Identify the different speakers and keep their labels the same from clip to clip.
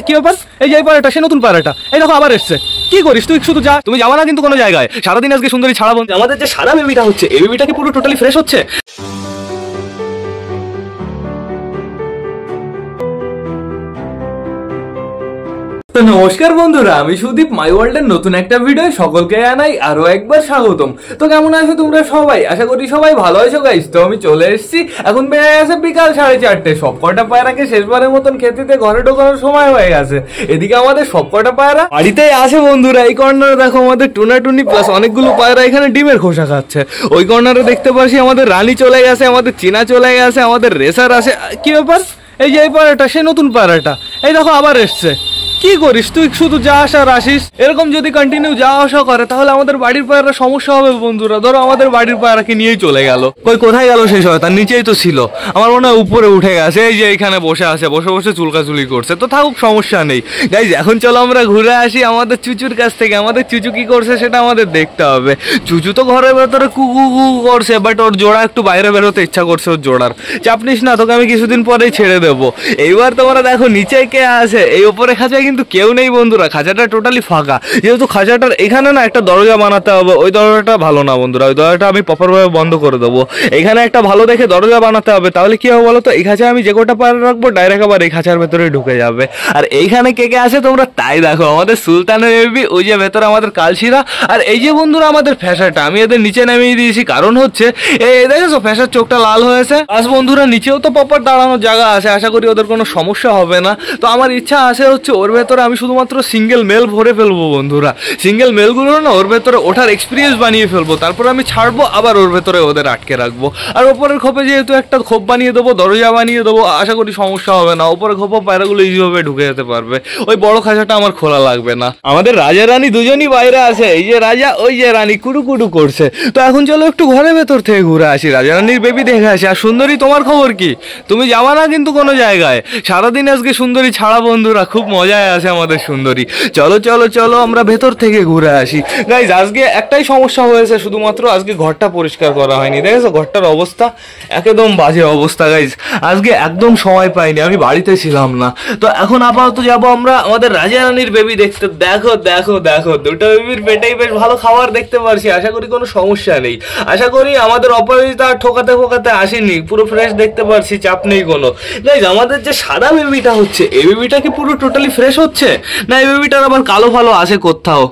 Speaker 1: কি ব্যাপার? এই যে এই পায়রাটা, সে নতুন পায়রাটা, এই দেখো আবার এসছে। কি করিস তুই? শুধু যা, তুমি যাবা না কিন্তু কোনো জায়গায়। সারাদিন আজকে সুন্দরী ছাড়াবো। আমাদের যে সাদা বেবিটা হচ্ছে, এই বেবিটা কি পুরো টোটালি ফ্রেশ হচ্ছে? তো নমস্কার বন্ধুরা, আমি সুদীপ, মাই ওয়ার্ল্ডের নতুন একটা ভিডিও সকলকে জানাই আরো একবার স্বাগতম। তো কেমন আছো তোমরা সবাই? আশা করি সবাই ভালো আছো গাইস। তো আমি চলে এসেছি, এখন বেড়ে গেছে বিকাল 4:30। সব কয়টা পায়রাকে শেষবারের মতন খেতে ঘরে ঢোকানোর সময় হয়ে গেছে। এদিকে আমাদের সব কয়টা পায়রা বাড়িতেই আছে বন্ধুরা। এই কর্নারে দেখো আমাদের টুনি প্লাস অনেকগুলো পায়রা এখানে ডিমের খোসা খাচ্ছে। ওই কর্নারে দেখতে পাচ্ছি আমাদের রানী চলে গেছে, আমাদের চীনা চলে গেছে, আমাদের রেসার আছে। কি ব্যাপার? এই যে এই পায়রাটা, সে নতুন পায়রাটা, এই দেখো আবার এসছে। কি করিস তুই? শুধু যা আসা আর আসিস। এরকম যদি কন্টিনিউ যাওয়া আসা করে তাহলে আমাদের বাড়ির পায়রা সমস্যা হবে বন্ধুরা। ধরো আমাদের বাড়ির পায়রাকে নিয়েই চলে গেল, কোথায় গেল সেই সময়? তার নিচেই তো ছিল, আমার মনে হয় উপরে উঠে গেছে। এই যে এইখানে বসে আছে, বসে বসে চুলকাচুলি করছে। তো থাকুক, সমস্যা নেই গাইজ। এখন চলো আমরা ঘুরে আসি আমাদের চুচুর কাছ থেকে। আমাদের চুচু কি করছে সেটা আমাদের দেখতে হবে। চুচু তো ঘরের ভেতরে কুকু করছে, বাট ওর জোড়া একটু বাইরে বেরোতে ইচ্ছা করছে। ওর জোড়ার চাপ নিস না, তোকে আমি কিছুদিন পরেই ছেড়ে দেবো। এইবার তোমরা দেখো নিচে কে আছে। এই ওপরে খাঁচায় কিন্তু কেউ নেই বন্ধুরা, খাঁচাটা টোটালি ফাঁকা। যেহেতু খাঁচাটার এখানে না একটা দরজা বানাতে হবে। ওই দরজাটা ভালো না বন্ধুরা, ওই দরজাটা আমি প্রপারভাবে বন্ধ করে দেবো। এখানে একটা ভালো দেখে দরজা বানাতে হবে, তাহলে কি হবে বলো তো? এই খাঁচায় আমি যে কোটা পায়রা রাখবো ডাইরেক্ট আবার এই খাঁচার ভেতরে ঢুকে যাবে। আর এইখানে কে কে আছে তোমরা তাই দেখো। আমাদের সুলতানের বেবি, ওই যে ভেতরে আমাদের কালশিরা, আর এই যে বন্ধুরা আমাদের ফ্যাসাটা আমি এদের নিচে নামিয়ে দিয়েছি। কারণ হচ্ছে এই দেখেছো ফ্যাসার চোখটা লাল হয়েছে। আজ বন্ধুরা নিচেও তো প্রপার দাঁড়ানোর জায়গা আছে, আশা করি ওদের কোনো সমস্যা হবে না। তো আমার ইচ্ছা আছে হচ্ছে ওর ভেতরে আমি শুধুমাত্র সিঙ্গেল মেল ভরে ফেলবো বন্ধুরা। সিঙ্গেল মেলগুলো না ওর ভেতরে ওঠার এক্সপিরিয়েন্স বানিয়ে ফেলবো, তারপর আমি ছাড়বো, আবার ওর ভেতরে ওদের আটকে রাখবো। আর ওপরের খোপে যেহেতু একটা খোপ বানিয়ে দেবো, দরজা বানিয়ে দেবো, আশা করি সমস্যা হবে না। ওপরে খোপে পায়রাগুলো ইজিভাবে ঢুকে যেতে পারবে। ওই বড় খাঁচাটা আমার খোলা লাগবে না। আমাদের রাজা রানী দুজনই বাইরে আছে। এই যে রাজা, ওই যে রানী কুড়ু কুড়ু করছে। তো এখন চলো একটু ঘরের ভেতর থেকে ঘুরে আসি, রাজা রানীর বেবি দেখে আসি। আর সুন্দরী, তোমার খবর কি? তুমি যাবা না কিন্তু কোনো জায়গায়। সারাদিন আজকে সুন্দরী ছাড়া বন্ধুরা, খুব মজায় আছে আমাদের সুন্দরী। চলো চলো চলো আমরা ভেতর থেকে ঘুরে আসি গাইজ। আজকে একটাই সমস্যা হয়েছে, শুধুমাত্র আজকে ঘরটা পরিষ্কার করা হয়নি। দেখেছো ঘরটার অবস্থা, একদম বাজে অবস্থা গাইজ। আজকে একদম সময় পাইনি, আমি বাড়িতে ছিলাম না। তো এখন আপাতত যাবো আমরা আমাদের রাজা রানীর বেবি দেখতে। দেখো দেখো দেখো, দুটো বেবির পেটেই বেশ ভালো খাবার দেখতে পারছি। আশা করি কোনো সমস্যা নেই। আশা করি আমাদের অপরাজিতা ঠোকাতে ফোকাতে আসেনি, পুরো ফ্রেশ দেখতে পারছি, চাপ নেই কোনো। গাইজ আমাদের যে সাদা বেবিটা হচ্ছে, এই বেবিটা কি পুরো টোটালি ফ্রেশ হচ্ছে, না এই বেবিটার আবার কালো ভালো আছে কোথাও?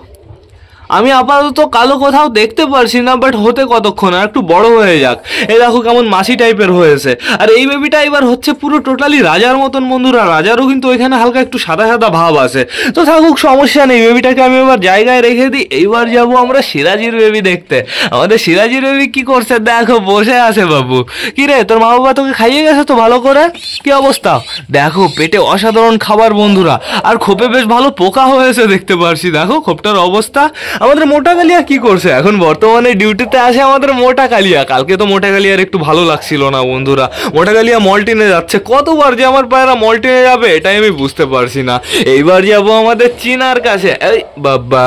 Speaker 1: আমি আপাতত কালো কোথাও দেখতে পারছি না, বাট হতে কতক্ষণ, আর একটু বড় হয়ে যাক। এই দেখো কেমন মাসি টাইপের হয়েছে। আর এই বেবিটা এবার হচ্ছে পুরো টোটালি রাজার মতন বন্ধুরা। রাজারও কিন্তু ওইখানে হালকা একটু সাদা সাদা ভাব আছে। তো থাকুক, সমস্যা নেই। বেবিটাকে আমি এবার জায়গায় রেখে দিই। এইবার যাবো আমরা সিরাজির বেবি দেখতে। আমাদের সিরাজির বেবি কি করছে দেখো, বসে আছে বাবু। কি রে, তোর মা বাবা তোকে খাইয়ে গেছে তো ভালো করে? কি অবস্থা দেখো, পেটে অসাধারণ খাবার বন্ধুরা। আর খোপে বেশ ভালো পোকা হয়েছে দেখতে পারছি, দেখো খোপটার অবস্থা। আমাদের মোটা কালিয়া কি করছে? এখন বর্তমানে ডিউটিতে আছে আমাদের মোটা কালিয়া। কালকে তো মোটা কালিয়ার একটু ভালো লাগছিল না বন্ধুরা। মোটা কালিয়া মল্টিনে যাচ্ছে। কতবার যে আমার পায়রা মল্টিনে যাবে এটাই আমি বুঝতে পারছি না। এইবার যাবো আমাদের চীনার কাছে। এই বাবা,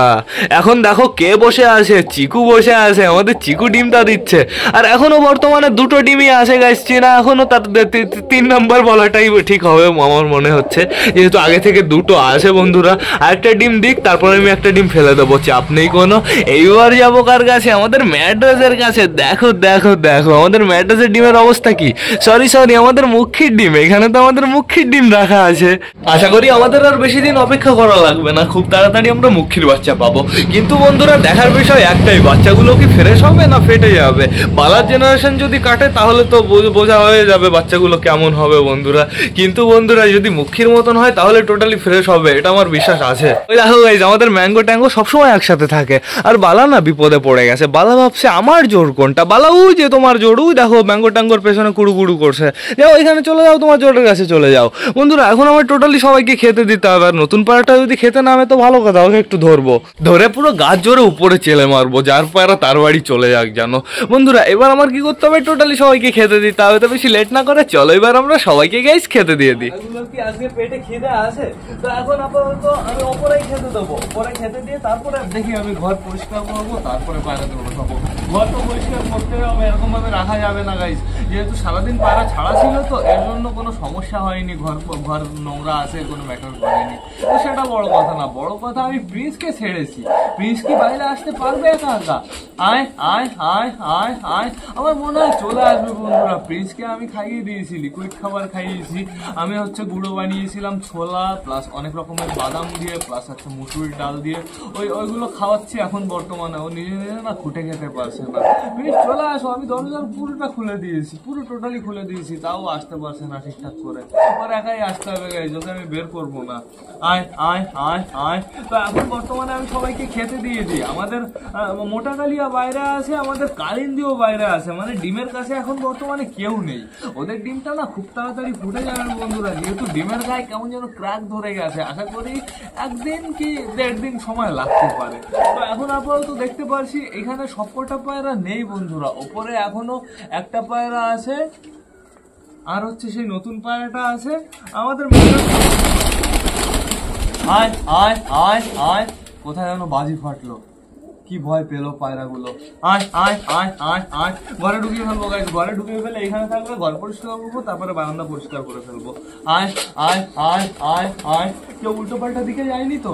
Speaker 1: এখন দেখো কে বসে আছে, চিকু বসে আছে। আমাদের চিকু ডিমটা দিচ্ছে। আর এখনো বর্তমানে দুটো ডিমই আছে গাইস। চীনা এখনো তাদের 3 নম্বর বলাটাই ঠিক হবে আমার মনে হচ্ছে, যেহেতু আগে থেকে দুটো আছে বন্ধুরা। আরেকটা ডিম দিক, তারপর আমি একটা ডিম ফেলে দেবো, চাপ নেই কোনো। এইবার যাবো কার কাছে? আমাদের ম্যাড্রাসের কাছে। দেখো দেখো দেখো আমাদের ম্যাড্রাসের ডিমের অবস্থা কি। সরি আমাদের মুখির ডিম। এখানে তো আমাদের মুখির ডিম রাখা আছে। আশা করি আমাদের আর বেশি দিন অপেক্ষা করা লাগবে না, খুব তাড়াতাড়ি আমরা মুখির বাচ্চা পাবো। কিন্তু বন্ধুরা দেখার বিষয় একটাই, বাচ্চাগুলো কি ফ্রেশ হবে না ফেটে যাবে? বালার জেনারেশন যদি কাটে তাহলে তো বোঝা হয়ে যাবে বাচ্চাগুলো কেমন হবে বন্ধুরা। কিন্তু বন্ধুরা যদি মুখির মতন হয় তাহলে টোটালি ফ্রেশ হবে, এটা আমার বিশ্বাস আছে। ওই দেখো গাইজ, আমাদের ম্যাঙ্গো ট্যাঙ্গো সবসময় একসাথে থাকে। আর বালা না বিপদে পড়ে গেছে। বালা ভাবছে আমার জোর কোনটা। বালা ওই যে তোমার জোর, ওই দেখো ম্যাঙ্গো ট্যাঙ্গোর পেছনে কুড়ু কুড়ু করছে। যাও ওইখানে চলে যাও, তোমার জোরের কাছে চলে যাও। বন্ধুরা এখন আমার টোটালি সবাইকে খেতে দিতে হবে। আর নতুন পায়রাটা যদি খেতে নামে তো ভালো কথা, ওকে একটু ধরবো, ধরে পুরো গাছ জোরে উপরে চেলে মারবো, যার পায়রা তার বাড়ি চলে যাক জানো বন্ধুরা। এবার আমার কি করতে হবে? টোটালি সবাইকে খেতে দিতে হবে। তো বেশি লেট না করে চলো এবার আমরা সবাইকে গাইস খেতে দিয়ে দিই। কি আজকে পেটে খিদে আছে, তো এখন আপাতত আমি ওপরেই খেতে দেবো। ওপরে খেতে দিয়ে তারপরে দেখি আমি ঘর পরিষ্কার করবো, তারপরে পায়রা দেবো খাবো। ঘর তো পরিষ্কার করতে হবে, এরকম ভাবে রাখা যাবে না গাইস। যেহেতু সারাদিন পায়রা ছাড়া ছিল তো এর জন্য কোনো সমস্যা হয়নি, ঘর নোংরা আছে, কোনো ম্যাটার করেনি। তো সেটা বড় কথা না, বড় কথা আমি প্রিন্সকে ছেড়েছি। প্রিন্স কি বাইরে আসতে পারবে একা একা? আয় আয় আয় আয় আয়, আমার মনে হয় চলে আসবে বন্ধুরা। প্রিন্সকে আমি খাইয়ে দিয়েছি, লিকুইড খাবার খাইয়েছি। আমি গুঁড়ো বানিয়েছিলাম ছোলা প্লাস অনেক রকমের বাদাম দিয়ে, প্লাস মুসুরির ডাল দিয়ে ওইগুলো খাওয়াচ্ছি এখন বর্তমানে। ও নিজে নিজে না খুঁটে খেতে পারছে না। প্লিজ চলে আসো, আমি দরজার পুরোটা খুলে দিয়েছি, পুরো টোটালি খুলে দিয়েছি, তাও আসতে পারছে না ঠিকঠাক করে। ওর একাই আসতে হবে গাইস, ওকে আমি বের করবো না। আয় আয় আয় আয়। তো এখন বর্তমানে আমি সবাইকে খেতে দিয়ে দিই। আমাদের মোটা কালিয়া বাইরে আছে, আমাদের কালিন্দিও বাইরে আছে, মানে ডিমের কাছে এখন বর্তমানে কেউ নেই। ওদের ডিমটা না খুব তাড়াতাড়ি ফুটে যাবে বন্ধুরা, যেহেতু ডিমের গায়ে কেমন যেন ক্র্যাক ধরে গেছে। আশা করি 1 দিন কি 1.5 দিন সময় লাগতে পারে। তো এখন আপাতত দেখতে পারছি এখানে সবকটা পায়রা নেই বন্ধুরা। ওপরে এখনো একটা পায়রা আছে, আর সেই নতুন পায়রাটা আছে আমাদের। আয় আয় আয় আয়, কোথায় যেন বাজি ফাটলো, কি ভয় পেলো পায়রাগুলো। আয় আয় আয় আয় আয়, ঘরে ঢুকিয়ে ফেলবো গাইস। ঘরে ঢুকিয়ে ফেলে এখানে থাকবে, ঘর পরিষ্কার করবো, তারপরে বারান্দা পরিষ্কার করে ফেলবো। আয় আয় আয় আয় আয়, কেউ উল্টো পাল্টা দিকে যায়নি তো?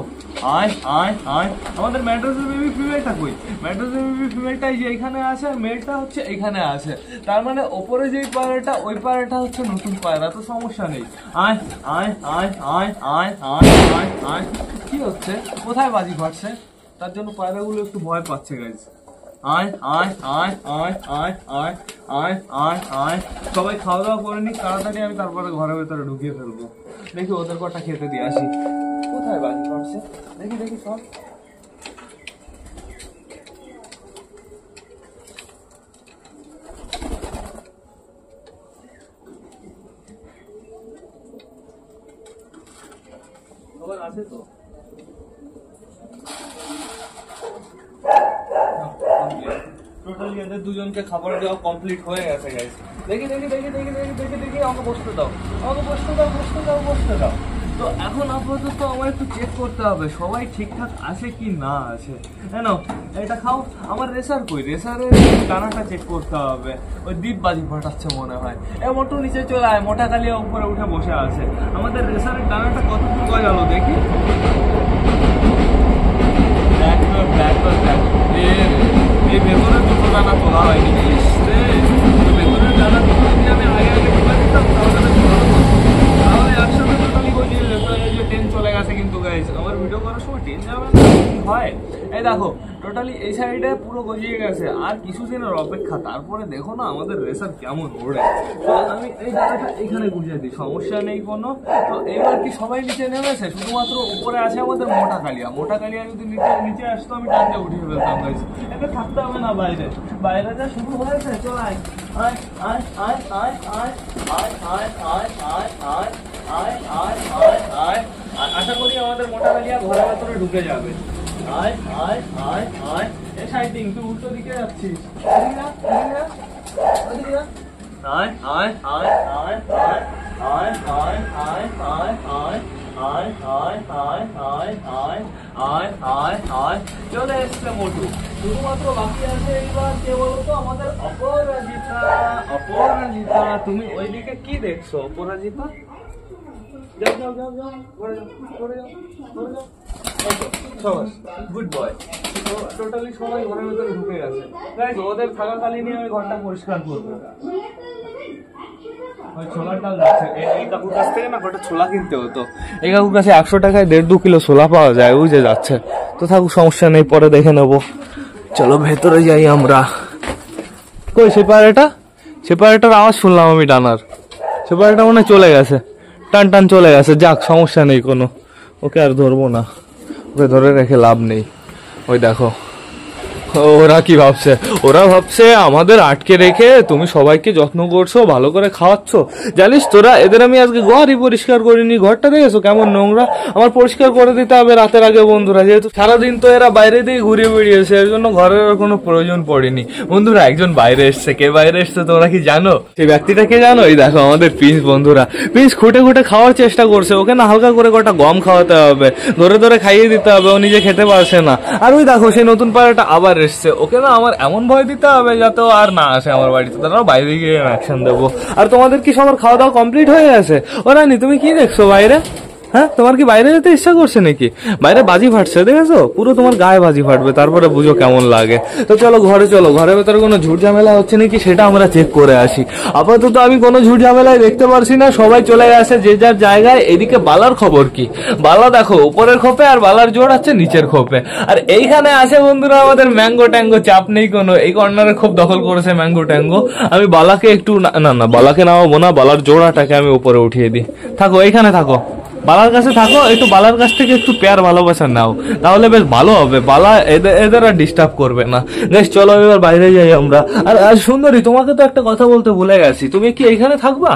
Speaker 1: আয় আয় আয়। আমাদের ম্যাড্রাসের বেবি ফিমেলটা কই? ম্যাড্রাসের বেবি ফিমেলটা যে এখানে আছে, আর মেলটা এখানে আছে। তার মানে ওপরে যেই পায়রাটা, ওই পায়রাটা নতুন পায়রা, তো সমস্যা নেই। আয় আয় আয় আয় আয় আয় আয় আয়। কি হচ্ছে? কোথায় বাজি ফাটছে? তার জন্য পায়রাগুলো একটু ভয় পাচ্ছে গাইস। আয় আয় আয় আয় আয় আয় আয় আয় আয়। সবাই খাওয়া দাওয়া করে নি তাড়াতাড়ি, আমি তারপরে ঘরের ভেতরে ঢুকিয়ে ফেলবো। দেখি ওদের কটা খেতে দিয়ে আসি। কোথায় বাজি ফাটছে? দেখি দেখি সব। সবার আছে তো? টোটালি এদের দুজনকে খাবার দেওয়া কমপ্লিট হয়ে গেছে গাইস। দেখি দেখি দেখি দেখি দেখি দেখি দেখি, আমাকে বসতে দাও, আমাকে বসতে দাও, বসতে দাও, বসতে দাও। তো এখন আপাতত আমার একটু চেক করতে হবে সবাই ঠিকঠাক আছে কি না আছে। হ্যাঁ, এটা খাও। আমার রেসার কই? রেসারের ডানাটা চেক করতে হবে। ওই দ্বীপ বাজি ফাটাচ্ছে মনে হয়। মোটু নিচে চলে আয়, মোটা কালিয়া উপরে উঠে বসে আছে। আমাদের রেসারের ডানাটা কতটুকু গজালো দেখি। এই ভেতরের দুটো দানা তোলা হয়নি। ভেতরের দানা দুটো যদি আমি আগে তুলে দিতাম তাহলে একসাথে টোটালি গজিয়ে যেত। এই যে ট্রেন চলে গেছে কিন্তু গাইস, আমার ভিডিও করার সময় ট্রেন যাবে না হয়। এই দেখো টোটালি এই সাইডে পুরো গজিয়ে গেছে। আর কিছুদিনের অপেক্ষা, তারপরে দেখো না আমাদের রেসার কেমন ওড়ে। তো আমি এই জায়গাটা এখানে গুছিয়ে দিই, সমস্যা নেই কোনো। তো এবার কি সবাই নিচে নেমেছে? শুধুমাত্র উপরে আছে আমাদের মোটা কালিয়া। মোটা কালিয়া যদি নিচে আসতো আমি টানতে উঠিয়ে ফেলতাম গাইস। এতে থাকতে হবে না বাইরে, বাইরে যা শুরু হয়েছে। চল আয় আয় আয় আয় আয় আয় আয় আয় আয় আয় আয় আয় আয় আয় আয়। আশা করি আমাদের মোটা কালিয়া ঘরের ভেতরে ঢুকে যাবে। আয় আয় আয় আয়। এ সাইডিং তুই উল্টো দিকে যাচ্ছিস। আয় আয় আয় আয় আয় আয় আয় আয় আয় আয় আয় আয় আয় আয় আয় আয় আয় আয়। চলে এসছে মোটু। শুধুমাত্র বাকি আছে এবার কে বলতো? আমাদের অপরাজিতা। অপরাজিতা, তুমি ওইদিকে কি দেখছো? অপরাজিতা যাও যাও যাও যাও, করে যাও করে যাও করে যাও। Good boy. তো টোটালি সবাই ঘরের ভেতরে ঢুকে গেছে গাইস। ওদের থাকাকালীন আমি ঘরটা পরিষ্কার করবো। ওই ছোলার ডাল যাচ্ছে এই কাকুর কাছ থেকে না, কটা ছোলা কিনতে হতো। এই কাকুর কাছে 100 টাকায় 1.5-2 কিলো ছোলা পাওয়া যায়। ওই যে যাচ্ছে, তো থাকুক, সমস্যা নেই, পরে দেখে নেবো। চলো ভেতরে যাই আমরা। কই সে পায়রাটা? সে পায়রাটার আওয়াজ শুনলাম আমি ডানার। সে পায়রাটা মনে চলে গেছে, টান টান চলে গেছে। যাক, সমস্যা নেই কোনো, ওকে আর ধরবো না, ওকে ধরে রেখে লাভ নেই। ওই দেখো ওরা কি ভাবছে? ওরা ভাবছে আমাদের আটকে রেখে তুমি সবাইকে যত্ন করছো, ভালো করে খাওয়াচ্ছ। জানিস তোরা, এদের আমি আজকে ঘরই পরিষ্কার করিনি। ঘরটা দেখেছো কেমন নোংরা? আমার পরিষ্কার করে দিতে হবে রাতের আগে বন্ধুরা, যেহেতু সারাদিন তো এরা বাইরে দিয়ে ঘুরে বেরিয়েছে, এর জন্য ঘরের কোনো প্রয়োজন পড়েনি। বন্ধুরা, একজন বাইরে এসছে। কে বাইরে এসছে তোমরা কি জানো? সেই ব্যক্তিটা কে জানো? এই দেখো আমাদের প্রিন্স। বন্ধুরা, প্রিন্স খুঁটে খুঁটে খাওয়ার চেষ্টা করছে। ওকে না হালকা করে কটা গম খাওয়াতে হবে, ধরে ধরে খাইয়ে দিতে হবে, ও নিজে খেতে পারছে না। আর ওই দেখো সেই নতুন পায়রাটা আবার এসছে। ওকে না আমার এমন ভয় দিতে হবে যাতে ও আর না আসে আমার বাড়িতে, তারা বাইরে গিয়ে অ্যাকশন দেবো। আর তোমাদের কি সবার খাওয়া দাওয়া কমপ্লিট হয়ে গেছে? ও রানি, তুমি কি দেখছো বাইরে? হ্যাঁ, তোমার কি বাইরে যেতে ইচ্ছা করছে নাকি? বাইরে বাজি ফাটছে, দেখেছো? পুরো তোমার গায়ে বাজি ফাটবে, তারপরে বুঝো কেমন লাগে। তো চলো ঘরে চলো, ঘরের ভেতরে কোনো ঝুট ঝামেলা হচ্ছে নাকি সেটা আমরা চেক করে আসি। আপাতত আমি কোনো ঝুট ঝামেলায় দেখতে পারছি না, সবাই চলে গেছে যে যার জায়গায়। এদিকে বালার খবর কি? বালা দেখো উপরের খোপে, আর বালার জোড় আছে নিচের খোপে। আর এইখানে আছে বন্ধুরা আমাদের ম্যাঙ্গো ট্যাঙ্গো, চাপ নেই কোনো। এই কর্নারে খুব দখল করেছে ম্যাঙ্গো ট্যাঙ্গো। আমি বালাকে একটু না বালাকে নামাবো না, বালার জোড়াটাকে আমি উপরে উঠিয়ে দিই। থাকো এইখানে থাকো, বালার কাছে থাকো, একটু বালার কাছ থেকে একটু পেয়ার ভালোবাসা নাও, তাহলে বেশ ভালো হবে। বালা এদের আর ডিস্টার্ব করবে না। বেশ চলো এবার বাইরে যাই আমরা। আর সুন্দরী, তোমাকে তো একটা কথা বলতে ভুলে গেছি, তুমি কি এখানে থাকবা?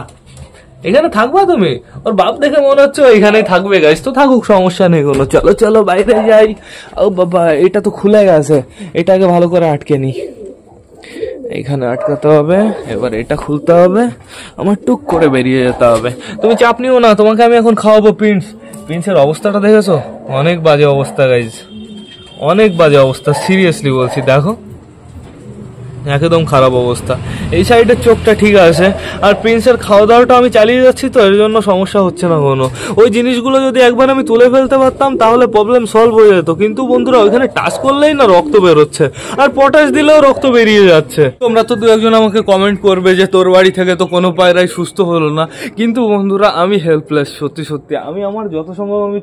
Speaker 1: এখানে থাকবা তুমি? ওর বাপ দেখে মনে হচ্ছে এখানেই থাকবে। গাইস তো থাকুক, সমস্যা নেই কোনো। চলো চলো বাইরে যাই। ও বাবা, এটা তো খুলে গেছে, এটাকে ভালো করে আটকে নি। এখানে আটকাতে হবে, এবার এটা খুলতে হবে, আমার টুক করে বেরিয়ে যেতে হবে। তুমি চাপ নিও না, তোমাকে আমি এখন খাওয়াবো। প্রিন্সের অবস্থাটা দেখেছো? অনেক বাজে অবস্থা গাইজ, অনেক বাজে অবস্থা, সিরিয়াসলি বলছি। দেখো একদম খারাপ অবস্থা। এই সাইডের চোখটা ঠিক আছে, আর প্রিন্সের খাওয়া দাওয়াটা আমি চালিয়ে যাচ্ছি, তো এর জন্য সমস্যা হচ্ছে না কোনো। ওই জিনিসগুলো যদি একবার আমি তুলে ফেলতে পারতাম তাহলে প্রবলেম সলভ হয়ে যেত। কিন্তু বন্ধুরা, ওইখানে টাচ করলেই না রক্ত বেরোচ্ছে, আর পটাশ দিলেও রক্ত বেরিয়ে যাচ্ছে। তোমরা তো দু একজন আমাকে কমেন্ট করবে যে তোর বাড়ি থেকে তো কোনো পায়রাই সুস্থ হলো না। কিন্তু বন্ধুরা, আমি হেল্পলেস, সত্যি সত্যি। আমি আমার যত সম্ভব আমি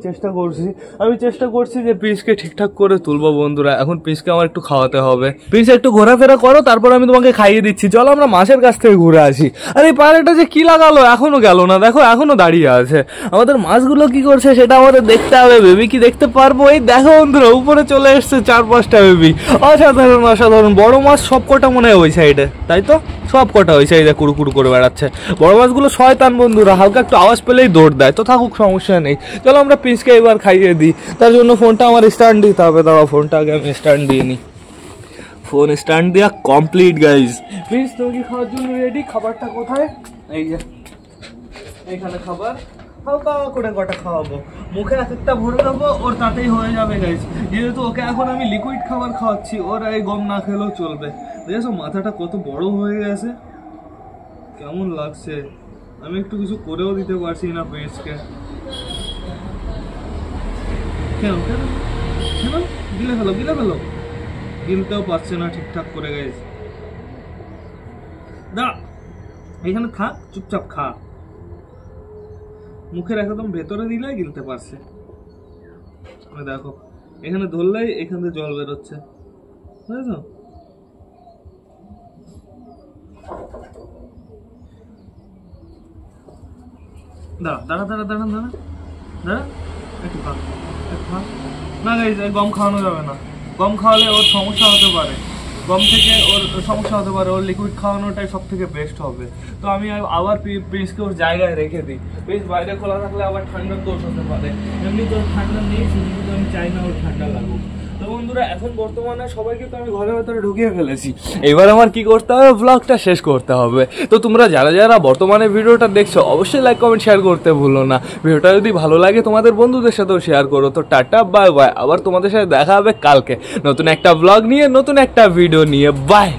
Speaker 1: চেষ্টা করছি যে প্রিন্সকে ঠিকঠাক করে তুলবো। বন্ধুরা, এখন প্রিন্সকে আমার একটু খাওয়াতে হবে। প্রিন্স একটু ঘোরাফেরা করো, তারপর আমি তোমাকে খাইয়ে দিচ্ছি। চলো আমরা মাছের কাছ থেকে ঘুরে আসি। আর এই পায়রাটা যে কি লাগালো, এখনো গেল না, দেখো এখনো দাঁড়িয়ে আছে। আমাদের মাছগুলো কি করছে সেটা আমাদের দেখতে হবে। বেবি কি দেখতে পারবো? এই দেখো বন্ধুরা, উপরে চলে এসছে 4-5টা বেবি। অসাধারণ অসাধারণ। বড় মাছ সব কটা মনে হয় ওই সাইডে, তাই তো? সব কটা ওই সাইডে কুড়ু করে বেড়াচ্ছে। বড় মাছগুলো শয়তান বন্ধুরা, হালকা একটু আওয়াজ পেলেই দৌড় দেয়। তো থাকুক, সমস্যা নেই। চলো আমরা প্রিন্সকে এবার খাইয়ে দিই। তার জন্য ফোনটা আমার স্ট্যান্ড দিতে হবে। দাঁড়াও, ফোনটা আগে আমি স্ট্যান্ড দিয়ে নিই। ফোন স্ট্যান্ড দেওয়া কমপ্লিট গাইজ। প্লিজ তুমি কি খাওয়ার জন্য রেডি? খাবারটা কোথায়? এই যে এইখানে খাবার, হালকা করে কটা খাওয়াবো, মুখে এক একটা ভরে দেবো, ওর তাতেই হয়ে যাবে গাইজ। যেহেতু ওকে এখন আমি লিকুইড খাবার খাওয়াচ্ছি, ওর এই গম না খেলেও চলবে। দেখেছো মাথাটা কত বড় হয়ে গেছে, কেমন লাগছে? আমি একটু কিছু করেও দিতে পারছি না প্রিন্সকে। কেন কেন কেন গিলে ফেলো, গিলতেও পারছে না ঠিকঠাক করে গাইজ। না, এখানে থাক, চুপচাপ খা। মুখের একদম ভেতরে দিলে গিলতে পারছে। দেখো এখানে ধরলেই এখান থেকে জল বেরোচ্ছে, বুঝেছো? দাঁড়া, একটু খা। না গাইজ, গম খাওয়ানো যাবে না। গম খাওয়ালে ওর সমস্যা হতে পারে, গম থেকে ওর সমস্যা হতে পারে। ওর লিকুইড খাওয়ানোটাই সব থেকে বেস্ট হবে। তো আমি আবার প্রিন্সকে ওর জায়গায় রেখে দিই। প্রিন্স বাইরে খোলা থাকলে আবার ঠান্ডার দোষ হতে পারে। এমনি তো ঠান্ডা নেই, কিন্তু আমি চাই না ওর ঠান্ডা লাগুক। তো বন্ধুরা, এখন বর্তমানে সবাইকে তো আমি ঘরের ভেতরে ঢুকিয়ে ফেলেছি। এবার আমার কি করতে হবে? ব্লগটা শেষ করতে হবে। তো তোমরা যারা বর্তমানে ভিডিওটা দেখছো, অবশ্যই লাইক কমেন্ট শেয়ার করতে ভুলো না। ভিডিওটা যদি ভালো লাগে তোমাদের বন্ধুদের সাথেও শেয়ার করো। তো টাটা, বাই বাই। আবার তোমাদের সাথে দেখা হবে কালকে নতুন একটা ব্লগ নিয়ে, নতুন একটা ভিডিও নিয়ে। বাই।